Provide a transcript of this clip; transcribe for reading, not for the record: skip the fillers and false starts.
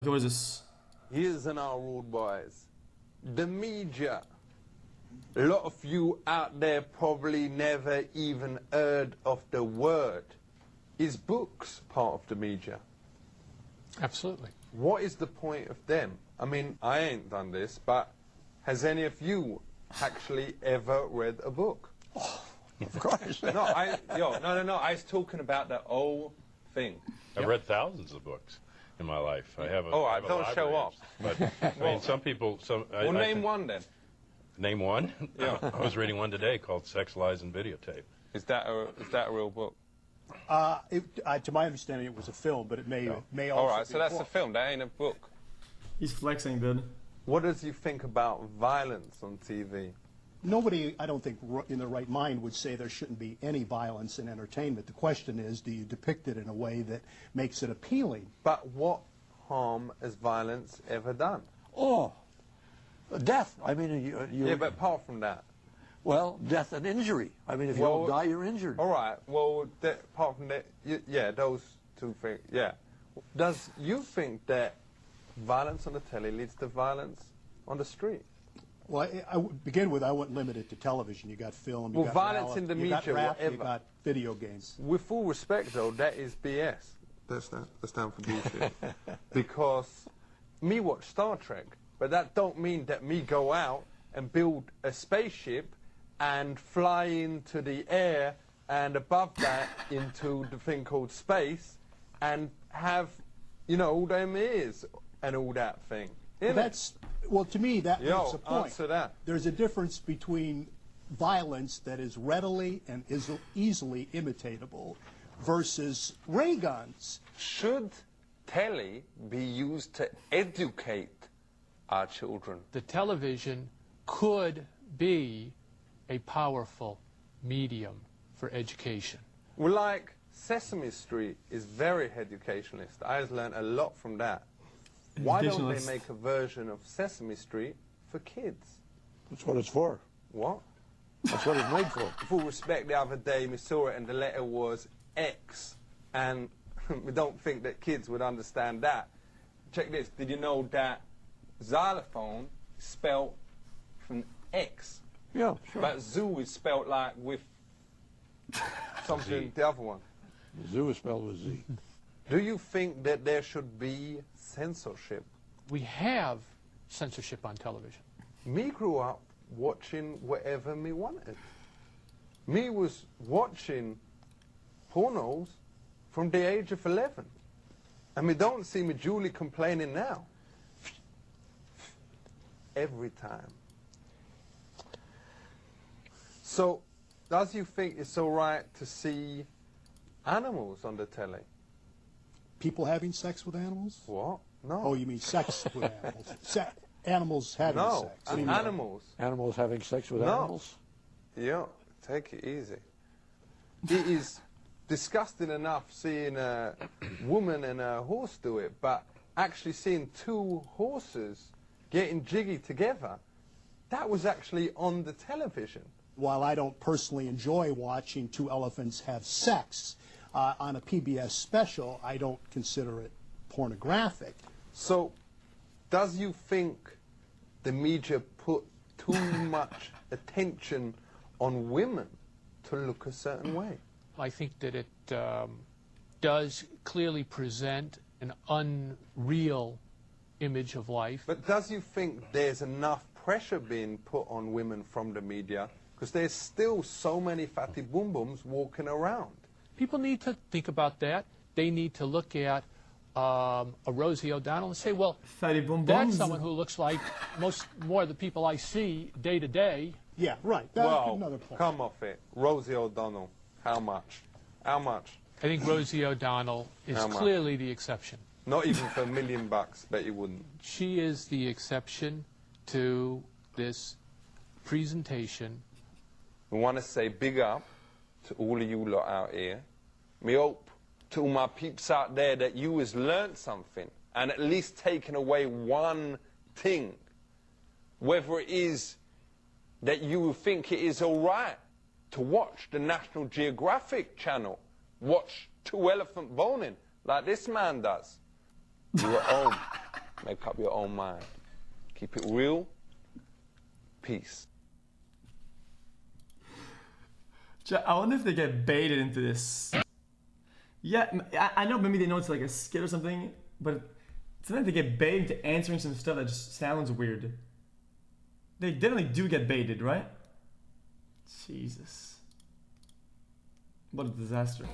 What is this? Here's an our rude boys. The media. A lot of you out there probably never even heard of the word. Is books part of the media? Absolutely. What is the point of them? I mean, I ain't done this, but has any of you actually ever read a book? Oh, of course. No, I was talking about the whole thing. I've read thousands of books in my life. I have a. All I right, have a don't show library. off. But I mean, some people. Well, name one then. Name one. Yeah. I was reading one today called "Sex, Lies, and Videotape." Is that a real book? To my understanding, it was a film, but it may also. All right, be so that's book. a film. That ain't a book. He's flexing, dude. What does you think about violence on TV? Nobody, I don't think, in their right mind would say there shouldn't be any violence in entertainment. The question is, do you depict it in a way that makes it appealing? But what harm has violence ever done? Oh, death. I mean, Yeah, but apart from that. well, death and injury. I mean, if you don't die, you're injured. All right, well, apart from that, yeah, those two things, yeah. Does you think that violence on the telly leads to violence on the street? Well, I would begin with, I wouldn't limit it to television. You got film, you Well, got violence reality, in the you got media, rap, whatever. you got video games. With full respect, though, that is BS. That's stand for bullshit. Because me watch Star Trek, but that don't mean that me go out and build a spaceship and fly into the air and above that into the thing called space and have, you know, all them ears and all that thing. Well, that's, well, to me, that makes a point. Answer that. There's a difference between violence that is readily and is easily imitatable versus ray guns. Should telly be used to educate our children? The television could be a powerful medium for education. Well, like Sesame Street is very educationalist. I've learned a lot from that. Why don't they make a version of Sesame Street for kids? That's what it's for. What? That's what it's made for. Full respect, the other day we saw it and the letter was X, and we don't think that kids would understand that. Check this, did you know that xylophone is spelled from X? Yeah, sure. But zoo is spelled like with something, the other one. Zoo is spelled with Z. Do you think that there should be censorship? We have censorship on television. Me grew up watching whatever me wanted. Me was watching pornos from the age of 11. And me don't see me Julie complaining now. Every time. So, does you think it's all right to see animals on the telly? People having sex with animals? What? No. Oh, you mean sex with animals? Animals having No, sex. animals. Animals having sex with No. animals? Yeah, take it easy. It is disgusting enough seeing a woman and a horse do it, but actually seeing two horses getting jiggy together, that was actually on the television. While I don't personally enjoy watching two elephants have sex on a PBS special, I don't consider it pornographic. So, does you think the media put too much attention on women to look a certain way? I think that it does clearly present an unreal image of life. But does you think there's enough pressure being put on women from the media? Because there's still so many fatty boom booms walking around. People need to think about that. They need to look at a Rosie O'Donnell and say, well, Fatty boom that's bombs. someone who looks like more of the people I see day to day. Yeah, right. That's Well, another point. come off it. Rosie O'Donnell, how much? How much? I think Rosie O'Donnell is How much? clearly the exception. Not even for $1 million, bet you wouldn't. She is the exception to this presentation. We want to say big up to all of you lot out here. Me hope to all my peeps out there that you has learnt something and at least taken away one thing. Whether it is that you think it is all right to watch the National Geographic channel, watch two elephant boning like this man does. You're at home. Make up your own mind. Keep it real. Peace. I wonder if they get baited into this. Yeah, I know maybe they know it's like a skit or something, but sometimes they get baited into answering some stuff that just sounds weird. They definitely do get baited, right? Jesus. What a disaster.